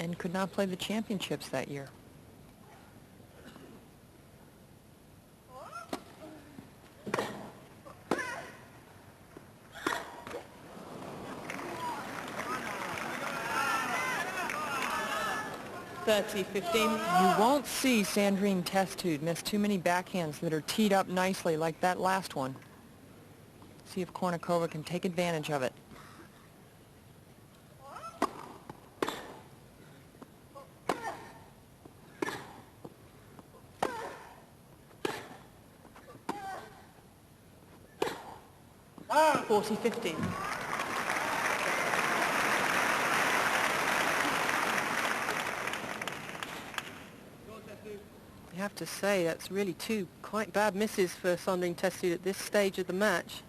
and could not play the championships that year. You won't see Sandrine Testude miss too many backhands that are teed up nicely like that last one. See if Kornikova can take advantage of it. Ah! 40-15. You have to say that's really two quite bad misses for Sandrine Testude at this stage of the match.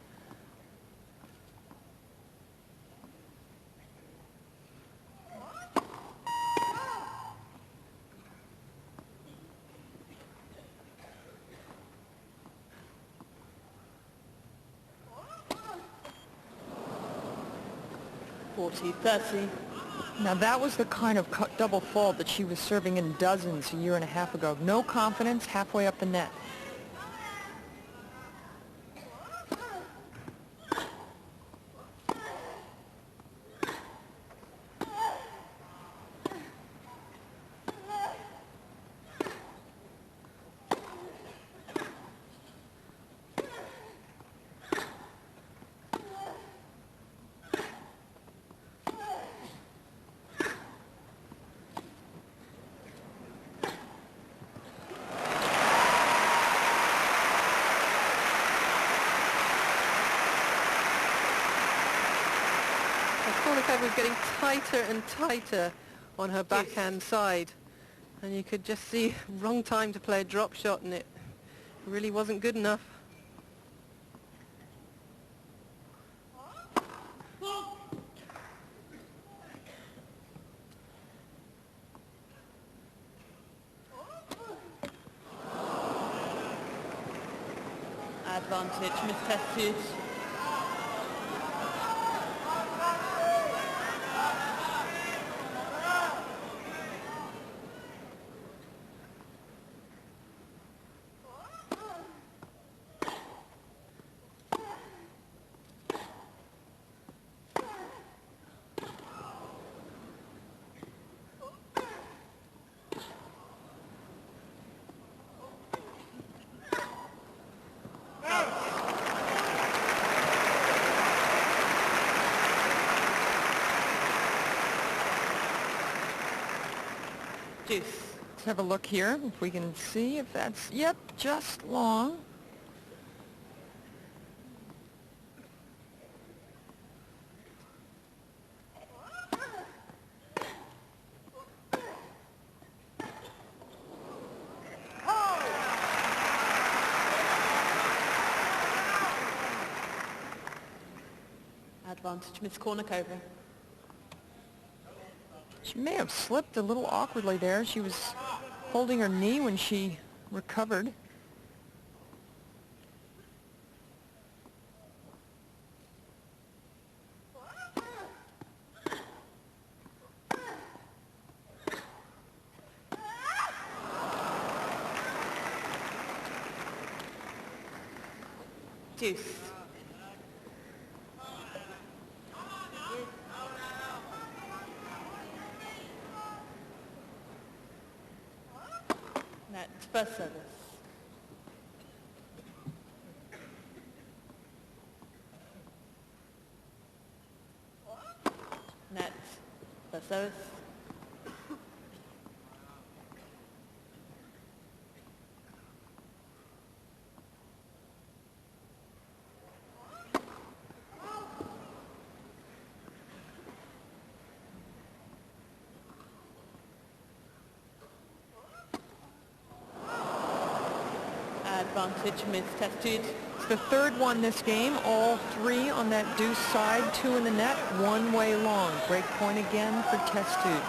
Now that was the kind of double fault that she was serving in dozens a year and a half ago. No confidence halfway up the net. Kornikova was getting tighter and tighter on her backhand side, and you could just see wrong time to play a drop shot, and it really wasn't good enough. Advantage, Miss Testude. Let's have a look here if we can see if that's, yep, just long. Advantage, Miss Kornikova. She may have slipped a little awkwardly there. She was holding her knee when she recovered. Deuce. Net first service. Net first service. Advantage, Miss Testude. It's the third one this game, all three on that deuce side, two in the net, one way long. Break point again for Testude.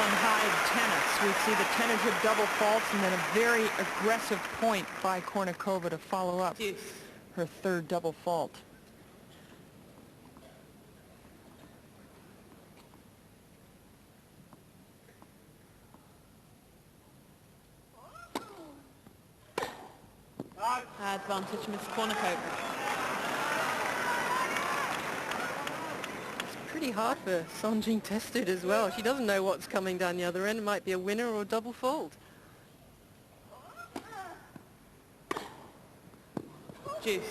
and Hyde tennis. We see the tentative double faults and then a very aggressive point by Kornikova to follow up her third double fault. Advantage, Miss Kornikova. It's pretty hard for Sandrine Testud as well. She doesn't know what's coming down the other end. It might be a winner or a double fault. Juice.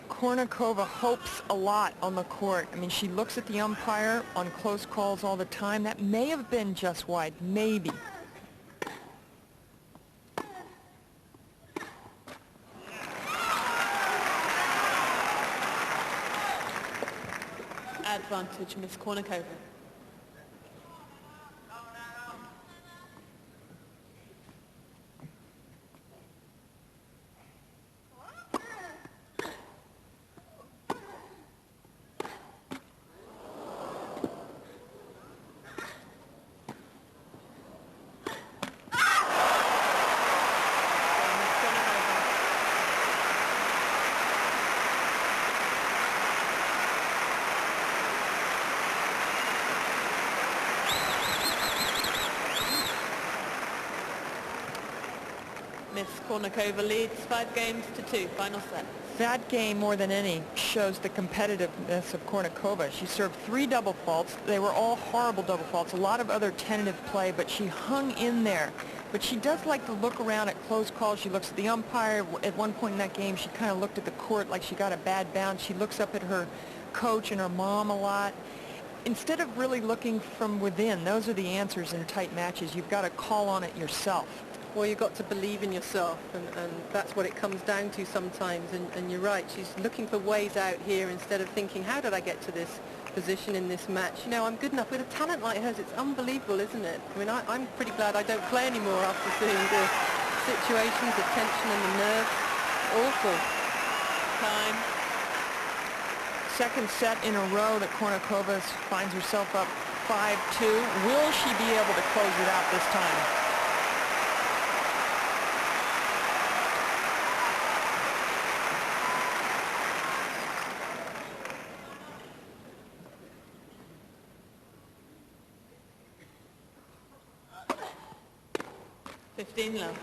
Kornikova hopes a lot on the court. I mean, she looks at the umpire on close calls all the time. That may have been just wide, maybe. Advantage, Miss Kornikova. Miss Kornikova leads 5-2, final set. That game, more than any, shows the competitiveness of Kornikova. She served 3 double faults. They were all horrible double faults. A lot of other tentative play, but she hung in there. But she does like to look around at close calls. She looks at the umpire. At one point in that game, she kind of looked at the court like she got a bad bounce. She looks up at her coach and her mom a lot. Instead of really looking from within, those are the answers in tight matches. You've got to call on it yourself. Well, you've got to believe in yourself, and that's what it comes down to sometimes. And you're right, she's looking for ways out here instead of thinking, how did I get to this position in this match? You know, I'm good enough. With a talent like hers, it's unbelievable, isn't it? I mean, I'm pretty glad I don't play anymore after seeing the situations, the tension and the nerves. Awful. Time. Second set in a row that Kornikova finds herself up 5-2. Will she be able to close it out this time? Love.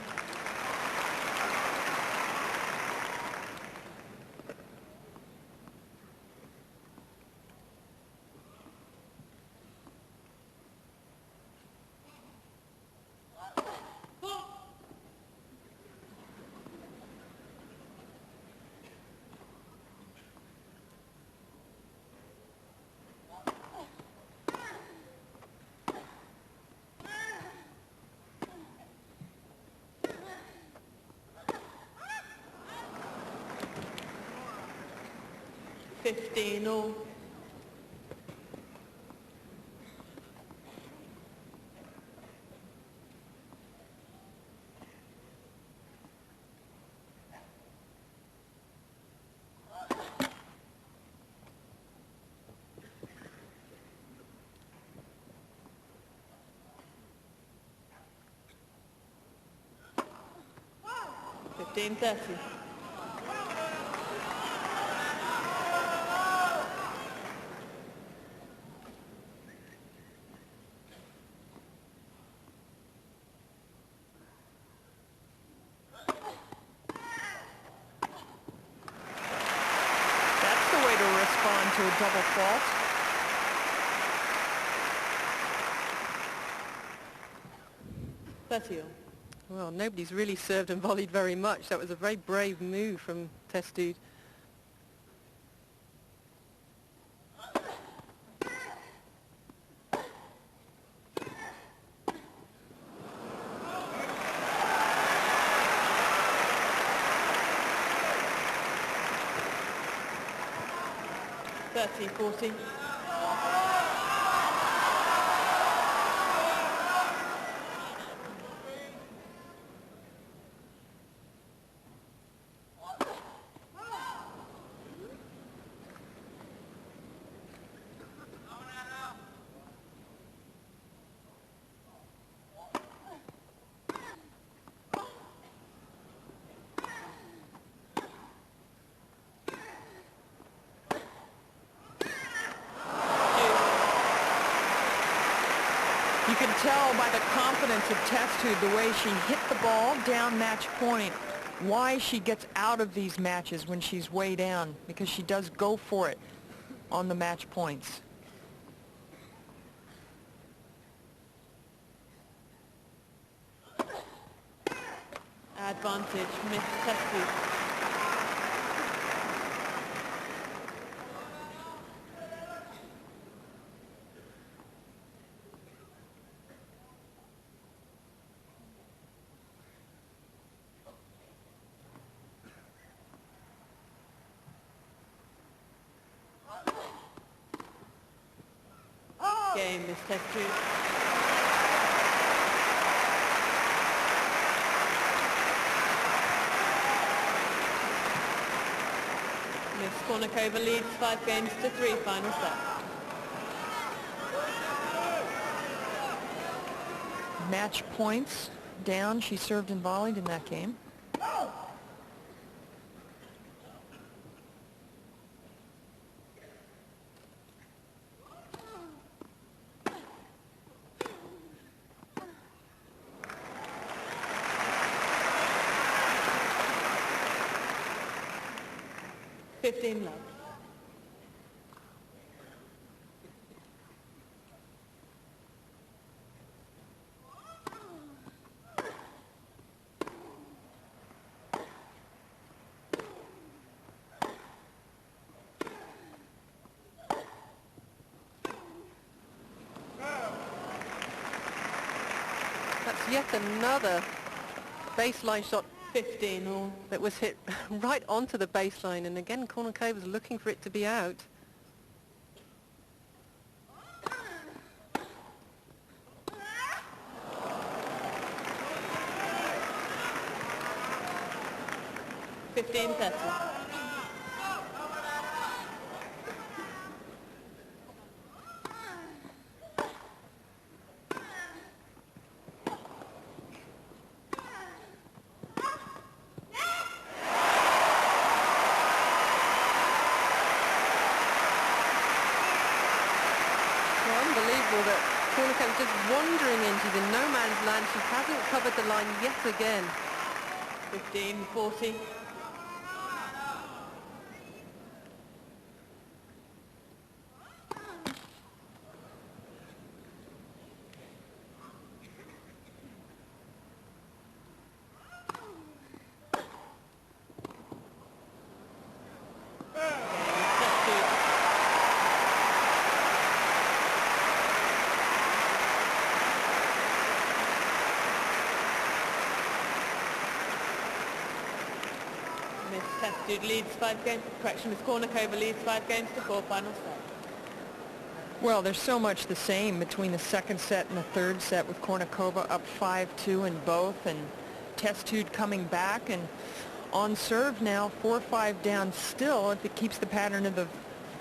All. $15-30. To a double fault. Well, nobody's really served and volleyed very much. That was a very brave move from Testud. $30-40. tell by the confidence of Testude, the way she hit the ball down match point, why she gets out of these matches when she's way down, because she does go for it on the match points. Advantage, Miss Testude. Game, Miss Testude. Miss Kornikova leads 5 games to 3, final set. Match points down. She served and volleyed in that game. Fifteen love. That's yet another baseline shot 15 all. that was hit right onto the baseline, and again Kornikova's looking for it to be out. Fifteen 30. Unbelievable that Kornikova's just wandering in. She's in no man's land. She hasn't covered the line yet again. 15 40. Miss Testude leads 5 games. Correction, Miss Kornikova leads 5 games to 4, final set. Well, there's so much the same between the second set and the third set, with Kornikova up 5-2 in both, and Testude coming back, and on serve now 4-5 down still. If it keeps the pattern of the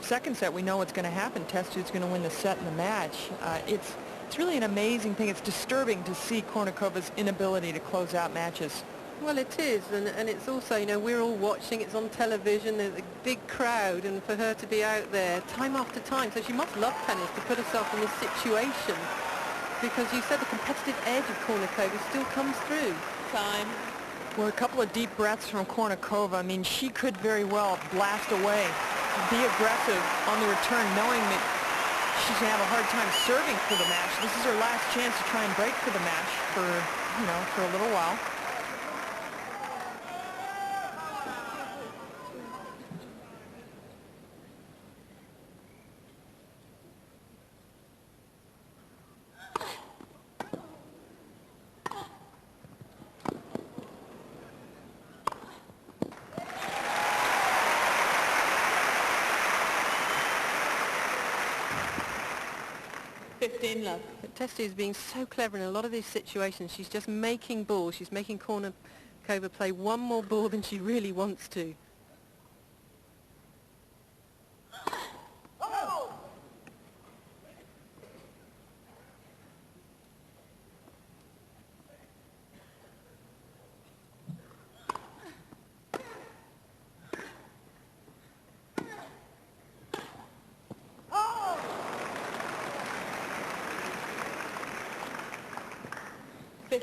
second set, we know what's going to happen. Testude's going to win the set and the match. It's really an amazing thing. It's disturbing to see Kornikova's inability to close out matches. Well, it is, and it's also, you know, we're all watching, it's on television, there's a big crowd, and for her to be out there time after time, so she must love tennis to put herself in this situation, because you said the competitive edge of Kornikova still comes through. Time. Well, a couple of deep breaths from Kornikova. I mean, she could very well blast away, be aggressive on the return, knowing that she's going to have a hard time serving for the match. This is her last chance to try and break for the match for, you know, for a little while. Love. But Testude is being so clever in a lot of these situations. She's just making balls. She's making Kornikova play one more ball than she really wants to.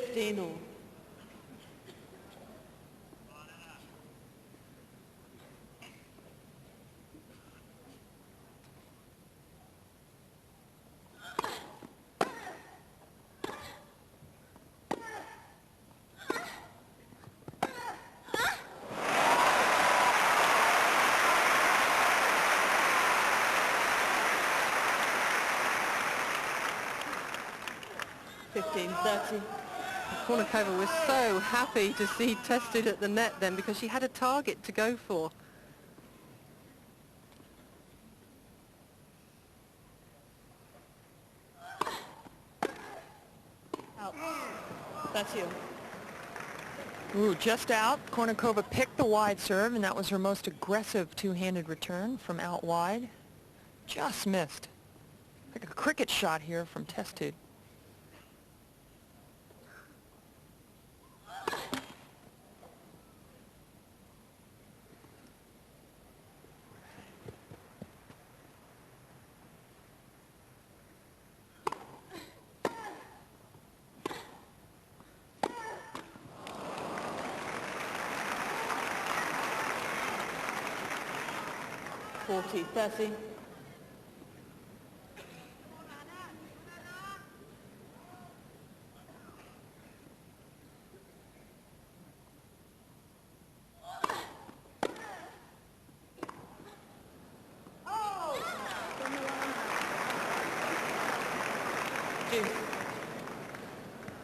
15 all. Kornikova was so happy to see tested at the net then, because she had a target to go for. Out. That's you. Ooh, just out. Kornikova picked the wide serve, and that was her most aggressive two-handed return from out wide. Just missed. Like a cricket shot here from test tube. Forty, 30.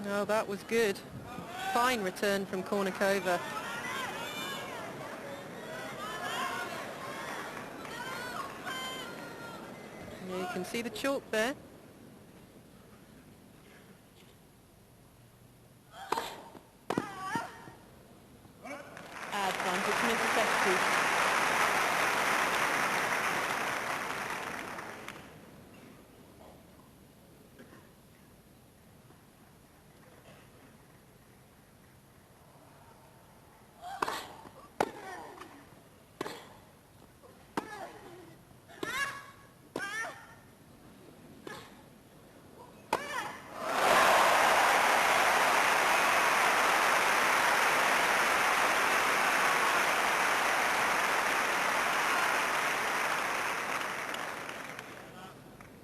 No, that was good. Fine return from Kornikova. Yeah, you can see the chalk there. Advantage, Mr. Secretary.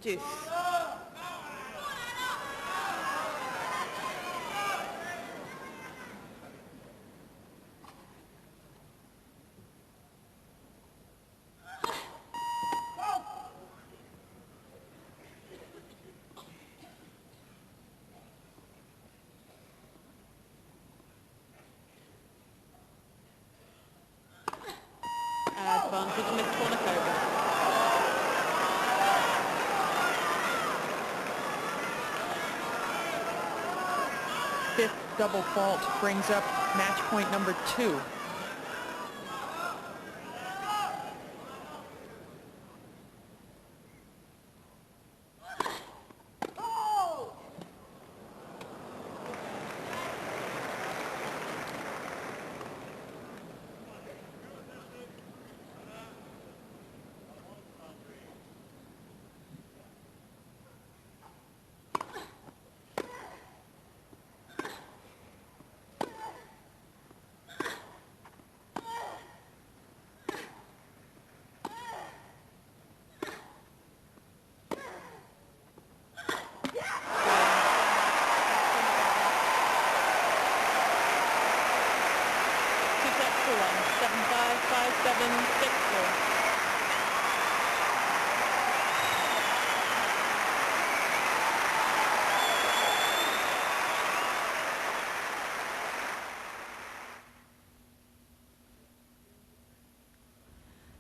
Deuce. Advantage, Miss Kornikova. Fifth double fault brings up match point number 2.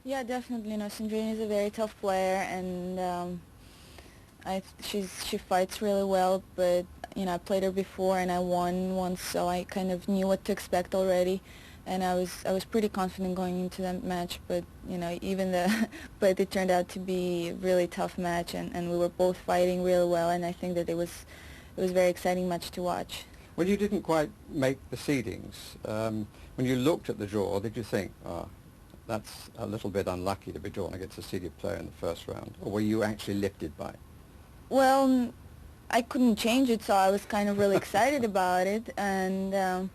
Yeah, definitely. You know, Sandrine is a very tough player, and she fights really well. But you know, I played her before, and I won once, so I kind of knew what to expect already, and I was pretty confident going into that match. But you know, but it turned out to be a really tough match, and we were both fighting really well, and I think that it was a very exciting match to watch. Well, you didn't quite make the seedings. When you looked at the draw, did you think, that's a little bit unlucky to be drawn against a seeded player in the first round? Or were you actually lifted by it? Well, I couldn't change it, so I was kind of really excited about it. And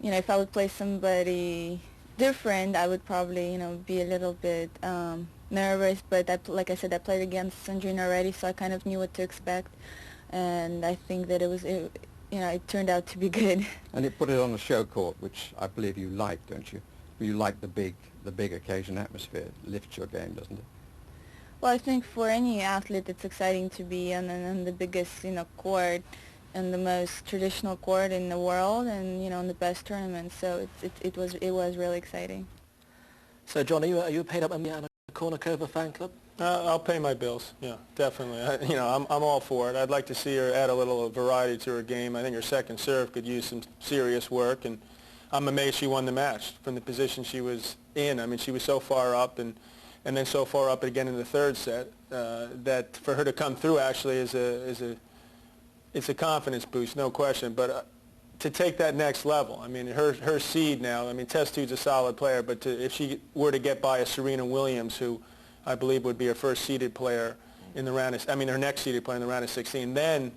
you know, if I would play somebody different, I would probably, you know, be a little bit nervous. But like I said, I played against Sandrine already, so I kind of knew what to expect. And I think that you know, it turned out to be good. And it put it on a show court, which I believe you like, don't you? You like the big occasion atmosphere. It lifts your game, doesn't it? Well, I think for any athlete, it's exciting to be on the biggest, you know, court and the most traditional court in the world, and, you know, in the best tournament. So it was really exciting. So, John, are you a paid-up member in a Kornikova fan club? I'll pay my bills. Yeah, definitely. You know, I'm all for it. I'd like to see her add a little variety to her game. I think her second serve could use some serious work, and I'm amazed she won the match from the position she was in. I mean, she was so far up and then so far up again in the third set that for her to come through actually is a confidence boost, no question. But to take that next level, I mean, her seed now. I mean, Testude's a solid player, but if she were to get by a Serena Williams, who I believe would be her first seeded player in the round of, I mean, her next seeded player in the round of 16, then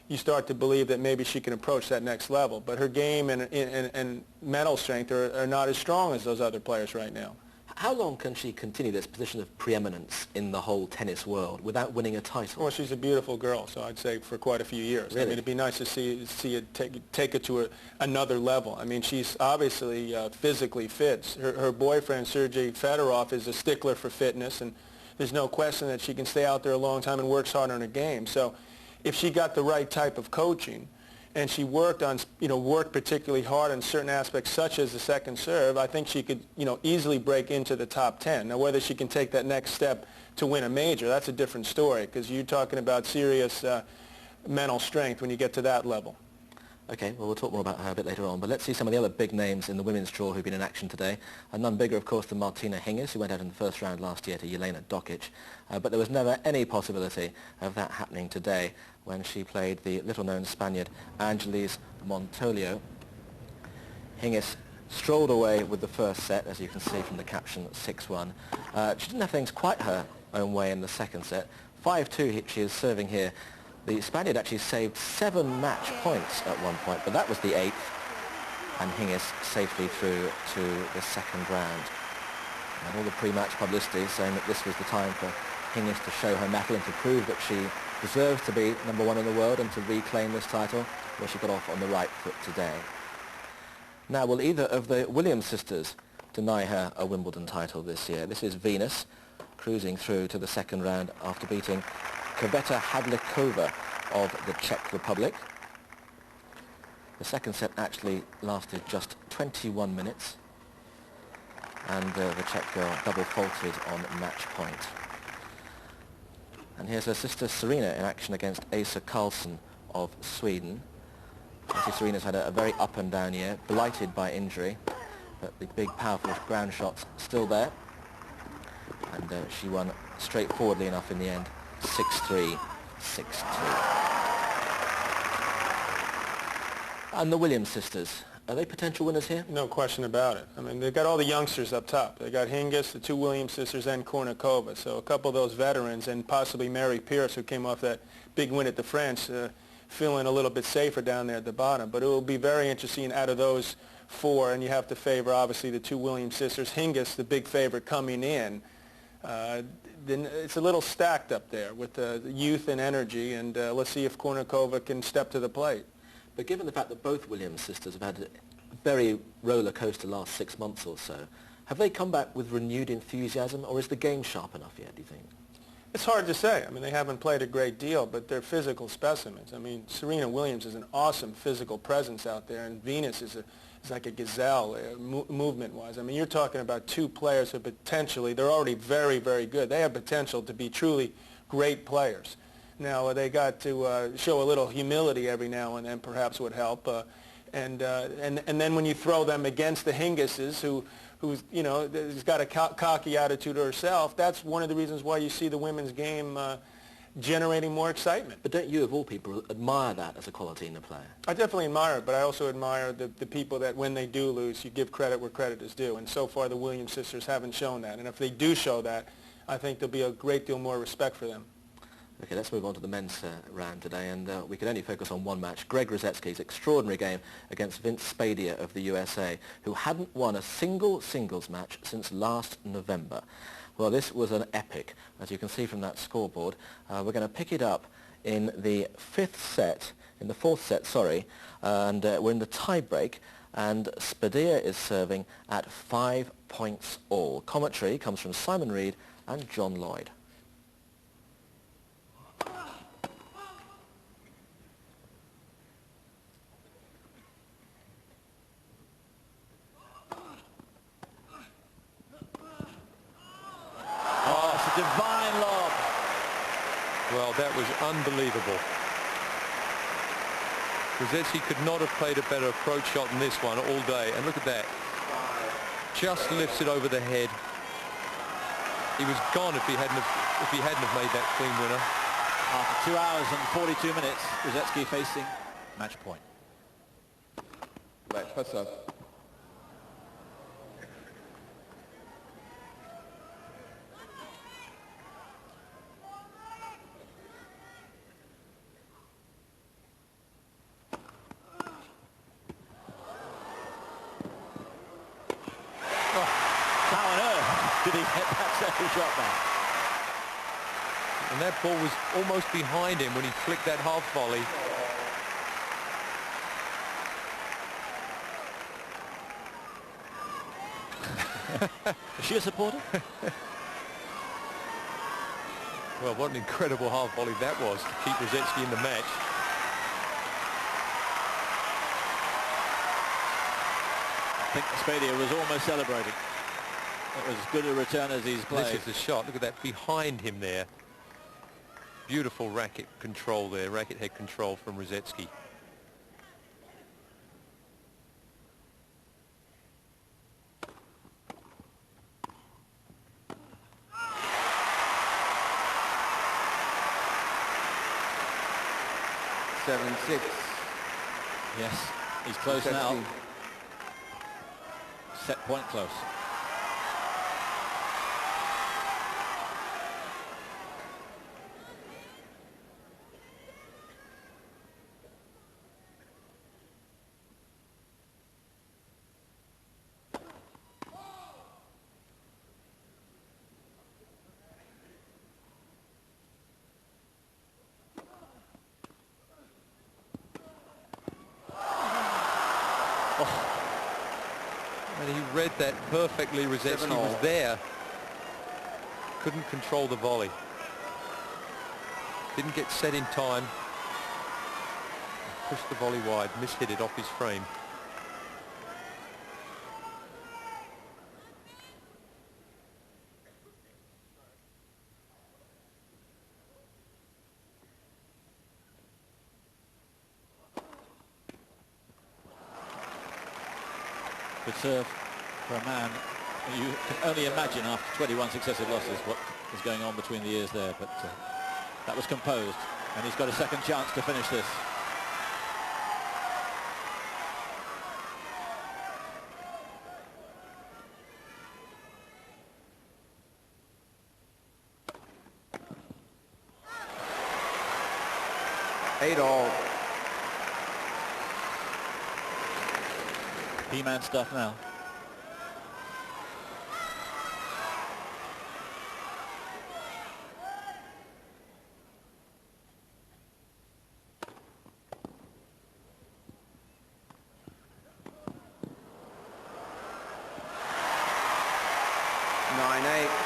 you start to believe that maybe she can approach that next level. But her game and mental strength are not as strong as those other players right now. How long can she continue this position of preeminence in the whole tennis world without winning a title? Well, she's a beautiful girl, so I'd say for quite a few years. Really? I mean, it'd be nice to see it take it to another level. I mean, she's obviously physically fit. Her boyfriend, Sergei Fedorov, is a stickler for fitness, and there's no question that she can stay out there a long time and works hard on her game. So if she got the right type of coaching, and she worked particularly hard on certain aspects, such as the second serve, I think she could, easily break into the top 10. Now, whether she can take that next step to win a major, that's a different story, because you're talking about serious mental strength when you get to that level. Okay, well, we'll talk more about her a bit later on, but let's see some of the other big names in the women's draw who've been in action today. And none bigger, of course, than Martina Hingis, who went out in the first round last year to Jelena Dokic. But there was never any possibility of that happening today when she played the little-known Spaniard Angeles Montolio. Hingis strolled away with the first set, as you can see from the caption, 6-1. She didn't have things quite her own way in the second set. 5-2 she is serving here. The Spaniard actually saved 7 match points at one point, but that was the 8th, and Hingis safely through to the second round. And all the pre-match publicity saying that this was the time for Hingis to show her mettle and to prove that she deserves to be number 1 in the world and to reclaim this title. Well, she got off on the right foot today. Now, will either of the Williams sisters deny her a Wimbledon title this year? This is Venus cruising through to the second round after beating Květa Havlíková of the Czech Republic. The second set actually lasted just 21 minutes, and the Czech girl double faulted on match point. And here's her sister Serena in action against Asa Karlsson of Sweden. Serena's had a very up and down year, blighted by injury, but the big powerful ground shots still there, and she won straightforwardly enough in the end. 6-3, 6-2. And the Williams sisters, are they potential winners here? No question about it. I mean, they've got all the youngsters up top. They got Hingis, the 2 Williams sisters, and Kornikova. So a couple of those veterans, and possibly Mary Pierce, who came off that big win at the French, feeling a little bit safer down there at the bottom. But it will be very interesting out of those 4, and you have to favor, obviously, the 2 Williams sisters. Hingis, the big favorite coming in. Then it's a little stacked up there with the youth and energy, and let's see if Kornikova can step to the plate. But given the fact that both Williams sisters have had a very roller coaster last 6 months or so, have they come back with renewed enthusiasm, or is the game sharp enough yet, do you think? It's hard to say. I mean, they haven't played a great deal, but they're physical specimens. I mean, Serena Williams is an awesome physical presence out there, and Venus is like a gazelle movement-wise. I mean, you're talking about 2 players who potentially, they're already very, very good. They have potential to be truly great players. Now, they got to show a little humility every now and then, perhaps would help. And then when you throw them against the Hingises, who's has got a cocky attitude herself, that's one of the reasons why you see the women's game generating more excitement. But don't you, of all people, admire that as a quality in a player? I definitely admire it, but I also admire the people that when they do lose, you give credit where credit is due. And so far, the Williams sisters haven't shown that. And if they do show that, I think there'll be a great deal more respect for them. Okay, let's move on to the men's round today, and we can only focus on one match. Greg Rusedski's extraordinary game against Vince Spadea of the USA, who hadn't won a single singles match since last November. Well, this was an epic, as you can see from that scoreboard. We're going to pick it up in the fourth set, and we're in the tie-break, and Spadea is serving at 5 points all. Commentary comes from Simon Reed and John Lloyd. Divine lob. Well, that was unbelievable. Rusedski could not have played a better approach shot than this one all day. And look at that. Just lifts it over the head. He was gone if he hadn't have made that clean winner. After 2 hours and 42 minutes, Rusedski facing match point. Right, pass up. How on earth did he hit that second shot back? And that ball was almost behind him when he flicked that half volley. Is she a supporter? Well, what an incredible half volley that was to keep Rusedski in the match. I think Spadea was almost celebrating. It was as good a return as he's played. This is the shot. Look at that behind him there. Beautiful racket control there, racket head control from Rusedski. Seven-six. Yes, he's close now. Set point close. And he read that perfectly. Rusedski was there. Couldn't control the volley. Didn't get set in time. Pushed the volley wide, mishit it off his frame. Good serve for a man. You can only imagine after 21 successive losses what is going on between the ears there, but that was composed, and he's got a second chance to finish this. Eight all. He-man stuff now.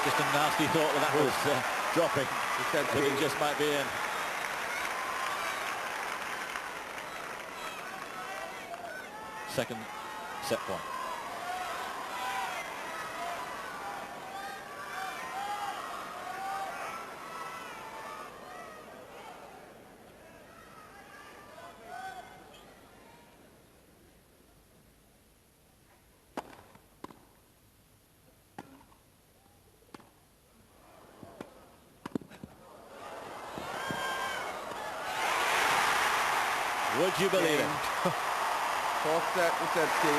Just a nasty thought that was dropping. But it just might be in. Second set point. Would you believe it? Fourth set, Rusedski.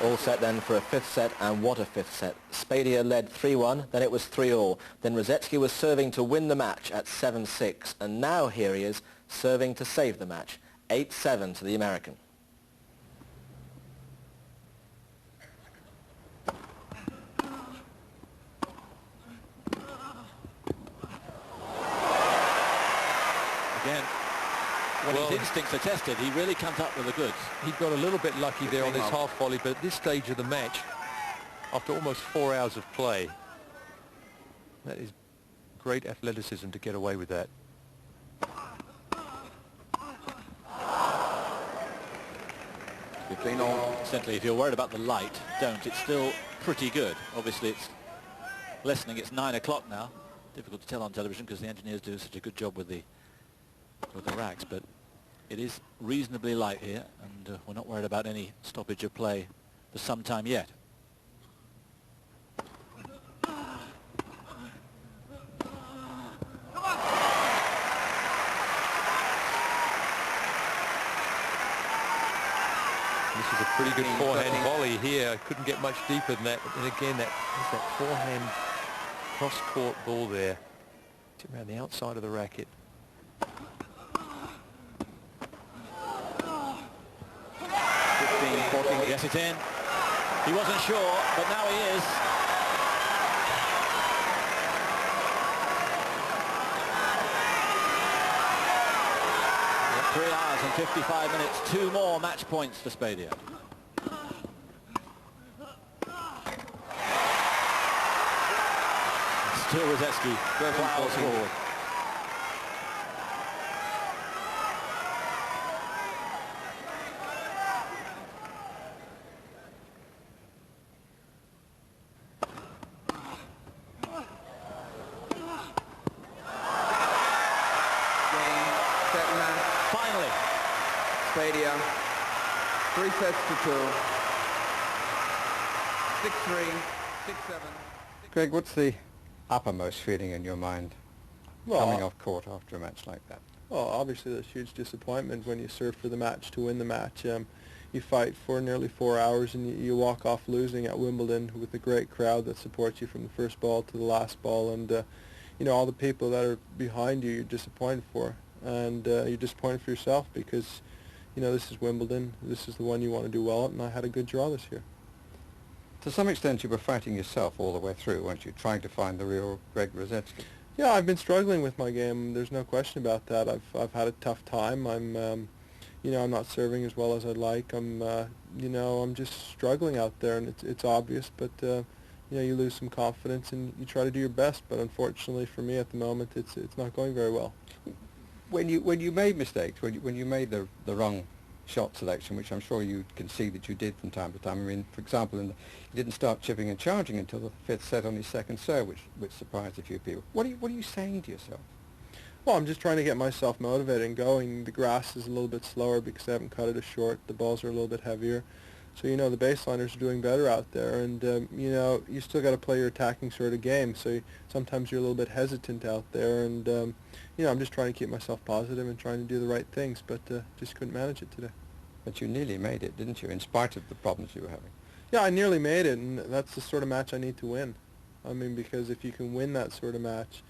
All set then for a fifth set, and what a fifth set. Spadia led 3-1, then it was 3-all. Then Rosetsky was serving to win the match at 7-6, and now here he is serving to save the match. 8-7 to the American. Again, when his instincts are tested, he really comes up with the goods. He got a little bit lucky there on this half volley, but at this stage of the match, after almost 4 hours of play, that is great athleticism to get away with that. Certainly, if you're worried about the light, don't. It's still pretty good. Obviously, it's lessening. It's 9 o'clock now. Difficult to tell on television because the engineers do such a good job with the racks, but it is reasonably light here, and we're not worried about any stoppage of play for some time yet. This is a pretty good forehand volley here. Couldn't get much deeper than that. And again, that forehand cross-court ball there. It's around the outside of the racket. 15-14, yes, it's in. He wasn't sure, but now he is. Yeah, 3 hours and 55 minutes. 2 more match points for Spadia. Still Rosetsky plows forward. Finally, Spadia, 3 sets to 2, 6-3, 6-7. Greg, what's the uppermost feeling in your mind coming off court after a match like that? Well, obviously there's huge disappointment when you serve for the match to win the match. You fight for nearly 4 hours and you walk off losing at Wimbledon with a great crowd that supports you from the first ball to the last ball, and you know, all the people that are behind you, you're disappointed for, and you're disappointed for yourself because, you know, this is Wimbledon, this is the one you want to do well at, and I had a good draw this year. To some extent you were fighting yourself all the way through, weren't you, trying to find the real Greg Rosetsky? Yeah, I've been struggling with my game. There's no question about that. I've had a tough time. You know, I'm not serving as well as I'd like. You know, I'm just struggling out there, and it's obvious. But you know, you lose some confidence, and you try to do your best. But unfortunately for me at the moment, it's not going very well. When you made mistakes, when you made the wrong shot selection, which I'm sure you can see that you did from time to time. I mean, for example, you didn't start chipping and charging until the 5th set on his second serve, which surprised a few people. What are you saying to yourself? Well, I'm just trying to get myself motivated and going. The grass is a little bit slower because I haven't cut it as short. The balls are a little bit heavier. So, you know, the baseliners are doing better out there. And, you know, you still got to play your attacking sort of game. So sometimes you're a little bit hesitant out there. And, you know, I'm just trying to keep myself positive and trying to do the right things. But just couldn't manage it today. But you nearly made it, didn't you, in spite of the problems you were having? Yeah, I nearly made it. And that's the sort of match I need to win. I mean, because if you can win that sort of match,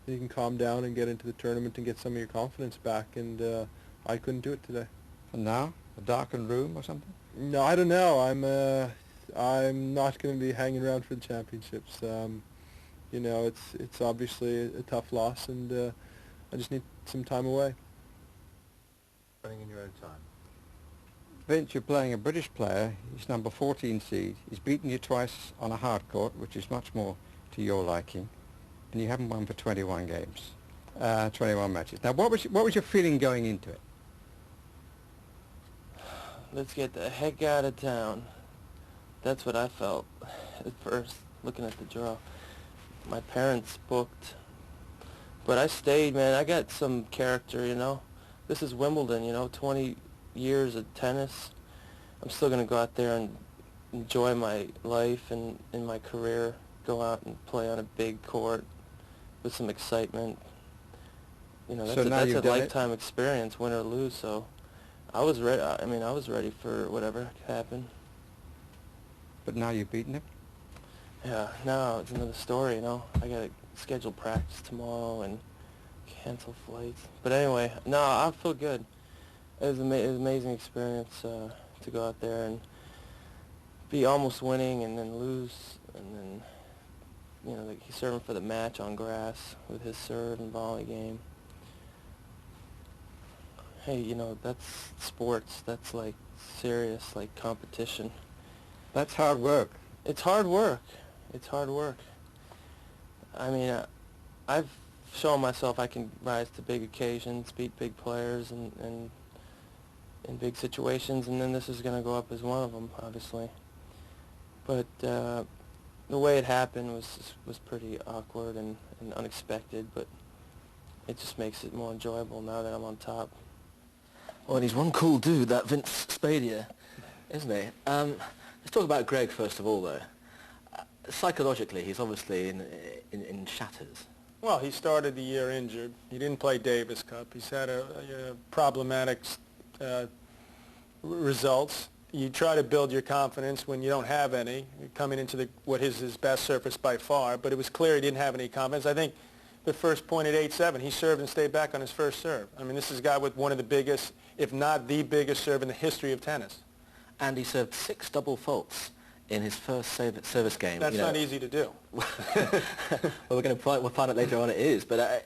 you can calm down and get into the tournament and get some of your confidence back, and I couldn't do it today. And now, a darkened room or something? No, I don't know. I'm not going to be hanging around for the championships. You know, it's obviously a tough loss, and I just need some time away. Running in your own time. Vince, you're playing a British player. He's number 14 seed. He's beaten you twice on a hard court, which is much more to your liking. And you haven't won for 21 games, 21 matches. Now, what was your feeling going into it? Let's get the heck out of town. That's what I felt at first, looking at the draw. My parents booked, but I stayed, man. I got some character, you know. This is Wimbledon, you know, 20 years of tennis. I'm still going to go out there and enjoy my life and in my career, go out and play on a big court with some excitement. You know, that's a lifetime experience, win or lose. So I was ready. I mean, I was ready for whatever happened. but now you've beaten him. Yeah, now it's another story, you know. I got to schedule practice tomorrow and cancel flights. But anyway, no, I feel good. It was, it was an amazing experience to go out there and be almost winning and then lose, and then, you know, like he's serving for the match on grass with his serve and volley game. Hey, you know, that's sports. That's like serious, like competition. That's hard work. It's hard work. It's hard work. I mean, I've shown myself I can rise to big occasions, beat big players, and in big situations, and then this is going to go up as one of them, obviously. But the way it happened was pretty awkward and unexpected, but it just makes it more enjoyable now that I'm on top. Well, and he's one cool dude, that Vince Spadia, isn't he? Let's talk about Greg first of all, though. Psychologically, he's obviously in shatters. Well, he started the year injured. He didn't play Davis Cup. He's had a problematic results. You try to build your confidence when you don't have any, coming into what is his best surface by far, but it was clear he didn't have any confidence. I think the first point at 8-7, he served and stayed back on his first serve. I mean, this is a guy with one of the biggest, if not the biggest serve in the history of tennis. And he served 6 double faults in his first service game. That's not easy to do. Well, we'll find out later on it is, but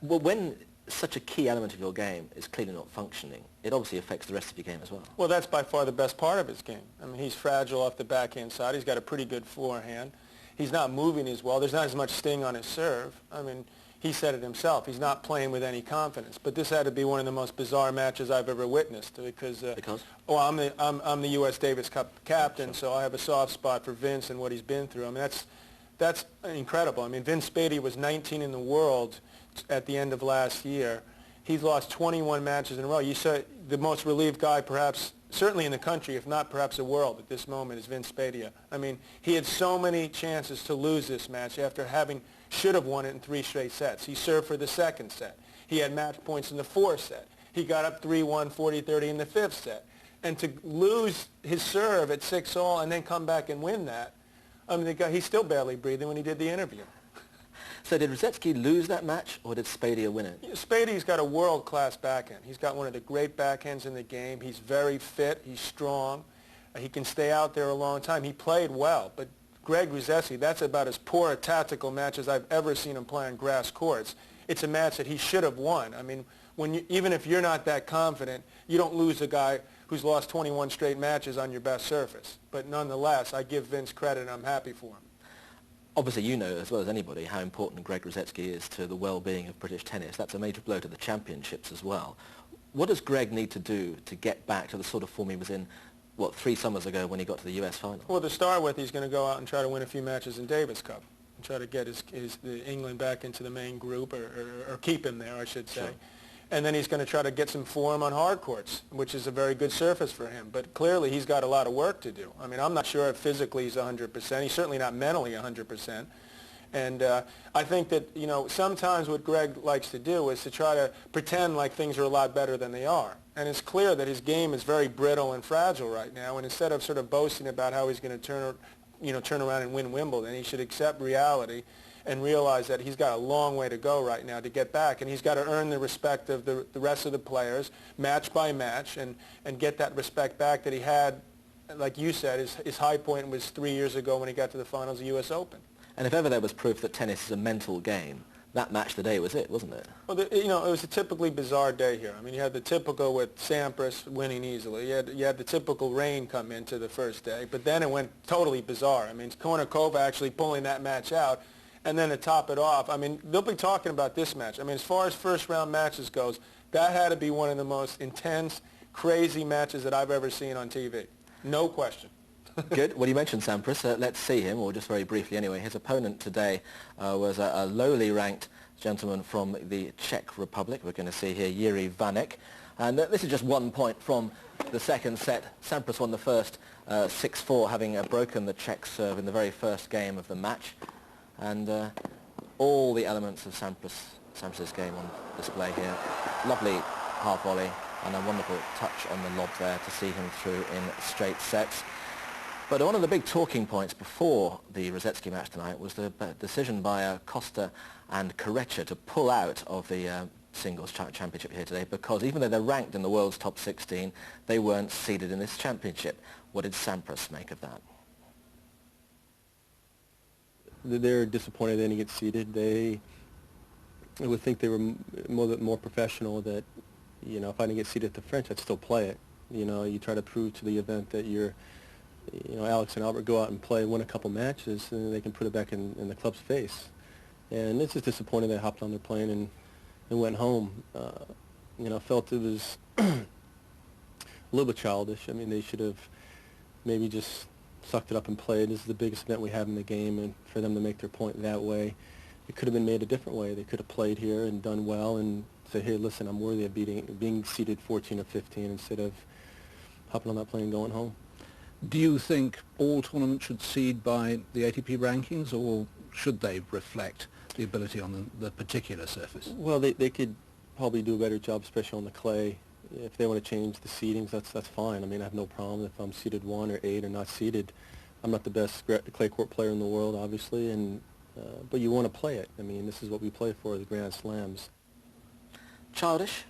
well, when such a key element of your game is clearly not functioning, it obviously affects the rest of your game as well. Well, that's by far the best part of his game. I mean, he's fragile off the backhand side. He's got a pretty good forehand. He's not moving as well. There's not as much sting on his serve. I mean, he said it himself. He's not playing with any confidence. But this had to be one of the most bizarre matches I've ever witnessed because? Well, I'm the U.S. Davis Cup captain, so I have a soft spot for Vince and what he's been through. I mean, that's incredible. I mean, Vince Spadia was 19 in the world at the end of last year. He's lost 21 matches in a row. You said the most relieved guy, perhaps, certainly in the country, if not perhaps the world at this moment, is Vince Spadia. I mean, he had so many chances to lose this match after should have won it in 3 straight sets. He served for the second set. He had match points in the 4th set. He got up 3-1, 40-30 in the 5th set. And to lose his serve at 6-all and then come back and win that, I mean, the guy, he's still barely breathing when he did the interview. So did Rosetsky lose that match, or did Spadia win it? Spadia's got a world-class backhand. He's got one of the great backhands in the game. He's very fit. He's strong. He can stay out there a long time. He played well, but Greg Rosetsky, that's about as poor a tactical match as I've ever seen him play on grass courts. It's a match that he should have won. I mean, even if you're not that confident, you don't lose a guy who's lost 21 straight matches on your best surface. But nonetheless, I give Vince credit, and I'm happy for him. Obviously, you know as well as anybody how important Greg Rosetsky is to the well-being of British tennis. That's a major blow to the championships as well. What does Greg need to do to get back to the sort of form he was in, 3 summers ago when he got to the US final? Well, to start with, he's going to go out and try to win a few matches in Davis Cup and try to get the England back into the main group, or keep him there, I should say. Sure. And then he's going to try to get some form on hard courts, which is a very good surface for him. But clearly, he's got a lot of work to do. I mean, I'm not sure if physically he's 100%. He's certainly not mentally 100%. And I think that, you know, sometimes what Greg likes to do is to try to pretend like things are a lot better than they are. And it's clear that his game is very brittle and fragile right now. And instead of sort of boasting about how he's going to turn around and win Wimbledon, he should accept reality and realize that he's got a long way to go right now to get back. And he's got to earn the respect of the rest of the players, match by match, and get that respect back that he had, like you said, his high point was 3 years ago when he got to the finals of the U.S. Open. And if ever there was proof that tennis is a mental game, that match today was it, wasn't it? Well, you know, it was a typically bizarre day here. I mean, you had the typical with Sampras winning easily. You had the typical rain come into the first day, but then it went totally bizarre. I mean, Kornikova actually pulling that match out. And then to top it off, I mean, they'll be talking about this match. I mean, as far as first-round matches goes, that had to be one of the most intense, crazy matches that I've ever seen on TV. No question. Good. Well, you mentioned Sampras. Let's see him, or just very briefly anyway. His opponent today was a lowly ranked gentleman from the Czech Republic. We're going to see here Jiří Vanek. And this is just 1 point from the second set. Sampras won the first 6-4, having broken the Czech serve in the very first game of the match. And all the elements of Sampras's game on display here. Lovely half volley and a wonderful touch on the lob there to see him through in straight sets. But one of the big talking points before the Rosetsky match tonight was the decision by Costa and Korecha to pull out of the singles championship here today, because even though they're ranked in the world's top 16, they weren't seeded in this championship. What did Sampras make of that? They're disappointed they didn't get seeded. I would think they were more professional, that, you know, if I didn't get seeded at the French, I'd still play it. You know, you try to prove to the event that you're, you know, Alex and Albert go out and play, win a couple matches, and they can put it back in the club's face. And it's just disappointing they hopped on their plane and went home. You know, felt it was a little bit childish. I mean, they should have maybe just sucked it up and played. This is the biggest event we have in the game, and for them to make their point that way, it could have been made a different way. They could have played here and done well and said, hey, listen, I'm worthy of being seeded 14 or 15, instead of hopping on that plane and going home. Do you think all tournaments should seed by the ATP rankings, or should they reflect the ability on the particular surface? Well, they could probably do a better job, especially on the clay. If they want to change the seedings, that's fine. I mean, I have no problem if I'm seeded 1 or 8 or not seeded. I'm not the best clay court player in the world, obviously, and but you want to play it. I mean, this is what we play for, the Grand Slams. Childish?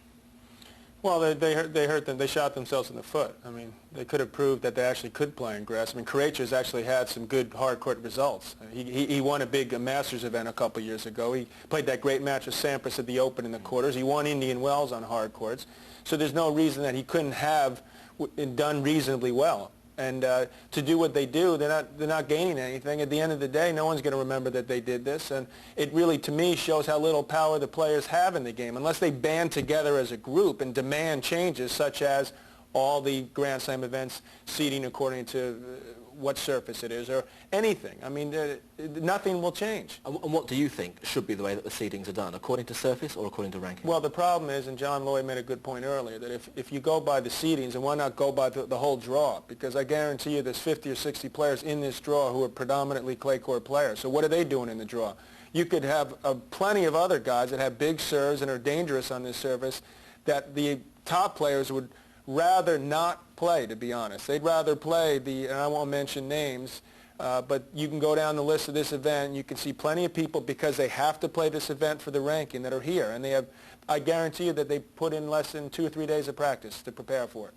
Well, they hurt them. They shot themselves in the foot. I mean, they could have proved that they actually could play in grass. I mean, Korecha's actually had some good hard court results. He won a big Masters event a couple years ago. He played that great match with Sampras at the Open in the quarters. He won Indian Wells on hard courts. So there's no reason that he couldn't have done reasonably well. And to do what they do, they're not gaining anything. At the end of the day, no one's going to remember that they did this. And it really, to me, shows how little power the players have in the game. Unless they band together as a group and demand changes, such as all the Grand Slam events seeding according to what surface it is, or anything. I mean, nothing will change. And what do you think should be the way that the seedings are done, according to surface or according to ranking? Well, the problem is, and John Lloyd made a good point earlier, that if you go by the seedings, and why not go by the whole draw? Because I guarantee you there's 50 or 60 players in this draw who are predominantly clay court players. So what are they doing in the draw? You could have plenty of other guys that have big serves and are dangerous on this surface that the top players would rather not play, to be honest. They'd rather play and I won't mention names, but you can go down the list of this event and you can see plenty of people, because they have to play this event for the ranking, that are here. And they have, I guarantee you that they put in less than 2 or 3 days of practice to prepare for it.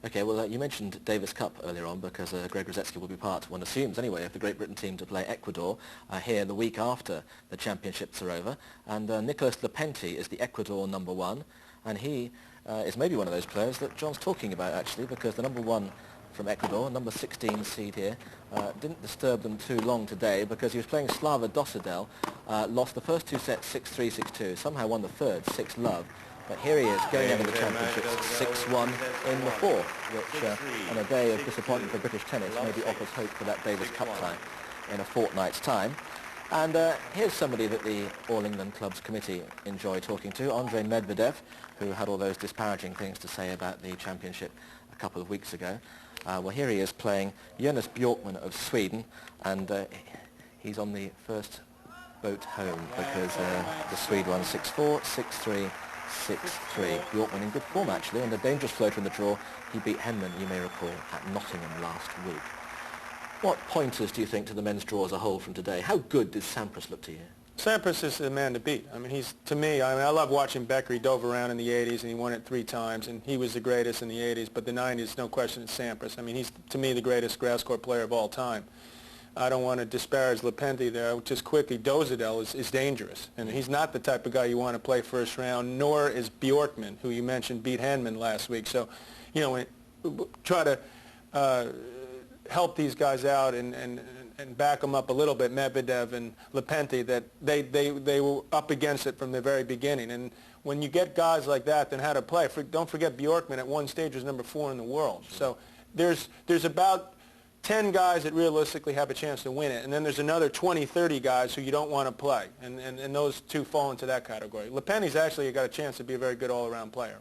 Okay, well, you mentioned Davis Cup earlier on, because Greg Rosetsky will be part, one assumes anyway, of the Great Britain team to play Ecuador here the week after the championships are over. And Nicolas Lepenti is the Ecuador #1, and he is maybe one of those players that John's talking about, actually, because the #1 from Ecuador, number 16 seed here, didn't disturb them too long today, because he was playing Slava Dosadel, lost the first 2 sets 6-3, 6-2, somehow won the third 6-love. But here he is, going out of the championships 6-1 in the fourth, which on a day of disappointment for British tennis maybe offers hope for that Davis Cup tie in a fortnight's time. And here's somebody that the All England Clubs Committee enjoy talking to, Andrei Medvedev, who had all those disparaging things to say about the championship a couple of weeks ago. Well, here he is playing Jonas Bjorkman of Sweden, and he's on the first boat home, because the Swede won 6-4, 6-3, 6-3. Bjorkman in good form, actually, and a dangerous floater in the draw. He beat Henman, you may recall, at Nottingham last week. What pointers do you think to the men's draw as a whole from today? How good did Sampras look to you? Sampras is the man to beat. I mean, to me, I love watching Becker. He dove around in the 80s, and he won it 3 times, and he was the greatest in the 80s. But the 90s, no question, it's Sampras. I mean, he's, to me, the greatest grass court player of all time. I don't want to disparage Lepenti there. Just quickly, Dosadel is dangerous, and he's not the type of guy you want to play first round, nor is Bjorkman, who you mentioned beat Henman last week. So, you know, try to help these guys out and back them up a little bit, Medvedev and Lepenti, that they were up against it from the very beginning. And when you get guys like that, then how to play. Don't forget Bjorkman at one stage was #4 in the world. So there's about 10 guys that realistically have a chance to win it, and then there's another 20, 30 guys who you don't want to play, and those two fall into that category. Lepenti's actually got a chance to be a very good all-around player.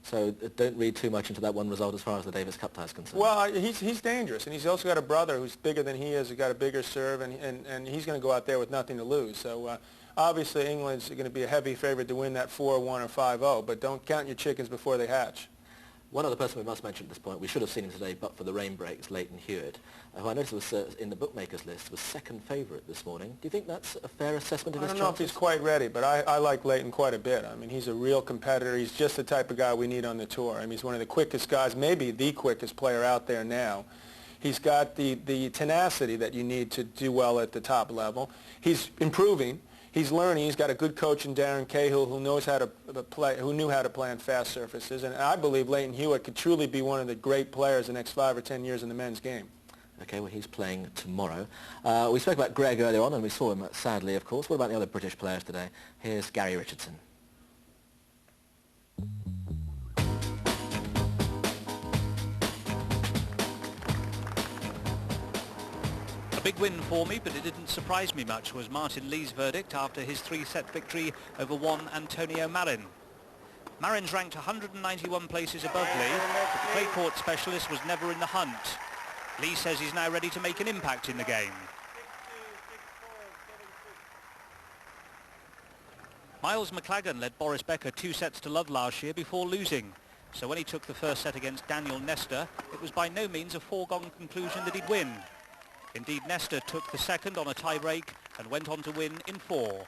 So don't read too much into that one result as far as the Davis Cup tie is concerned. Well, he's dangerous, and he's also got a brother who's bigger than he is, who's got a bigger serve, and he's going to go out there with nothing to lose. So obviously England's going to be a heavy favorite to win that 4-1 or 5-0, but don't count your chickens before they hatch. One other person we must mention at this point, we should have seen him today, but for the rain breaks, Leighton Hewitt, who I noticed was in the bookmakers list, was second favourite this morning. Do you think that's a fair assessment of his I chances? don't know if he's quite ready, but I like Leighton quite a bit. I mean, he's a real competitor. He's just the type of guy we need on the tour. I mean, he's one of the quickest guys, maybe the quickest player out there now. He's got the tenacity that you need to do well at the top level. He's improving. He's learning. He's got a good coach in Darren Cahill who knows how to play, who knew how to play on fast surfaces. And I believe Leighton Hewitt could truly be one of the great players the next 5 or 10 years in the men's game. Okay, well, he's playing tomorrow. We spoke about Greg earlier on, and we saw him, sadly, of course. What about the other British players today? Here's Gary Richardson. A big win for me, but it didn't surprise me much, was Martin Lee's verdict after his 3-set victory over Juan Antonio Marin. Marin's ranked 191 places above Lee, but the clay court specialist was never in the hunt. Lee says he's now ready to make an impact in the game. Miles McLagan led Boris Becker 2 sets to love last year before losing. So when he took the first set against Daniel Nestor, it was by no means a foregone conclusion that he'd win. Indeed, Nestor took the second on a tie-break and went on to win in 4.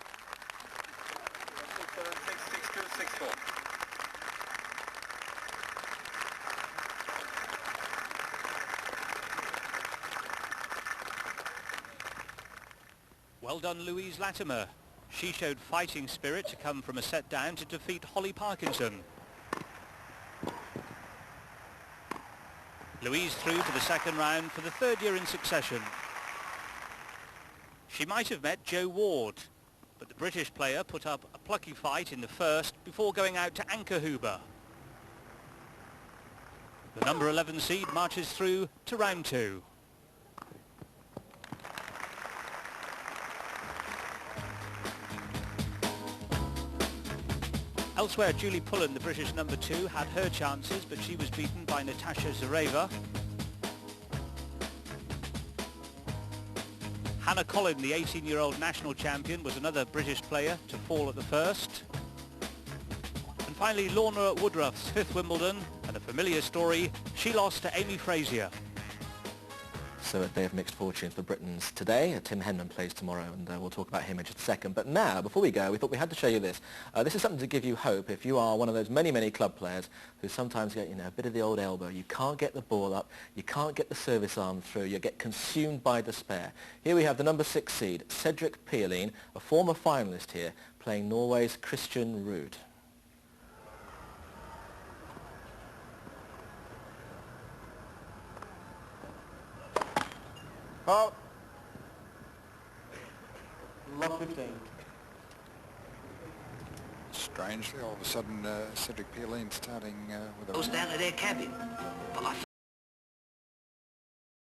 Well done, Louise Latimer. She showed fighting spirit to come from a set down to defeat Holly Parkinson. Louise through to the second round for the 3rd year in succession. She might have met Joe Ward, but the British player put up a plucky fight in the first before going out to Anke Huber. The number 11 seed marches through to round 2. Elsewhere, Julie Pullen, the British number 2, had her chances, but she was beaten by Natasha Zareva. Hannah Collin, the 18-year-old national champion, was another British player to fall at the first. And finally, Lorna Woodruff's 5th Wimbledon, and a familiar story, she lost to Amy Frazier. So a day of mixed fortunes for Britons today. Tim Henman plays tomorrow, and we'll talk about him in just a second. But now, before we go, we thought we had to show you this. This is something to give you hope if you are one of those many, many club players who sometimes get, a bit of the old elbow. You can't get the ball up. You can't get the service arm through. You get consumed by despair. Here we have the number 6 seed, Cedric Pierlin, a former finalist here, playing Norway's Christian Ruud. Oh. Love 15. Strangely, all of a sudden, Cedric Pierlin starting with a... Goes down to their cabin. Well, I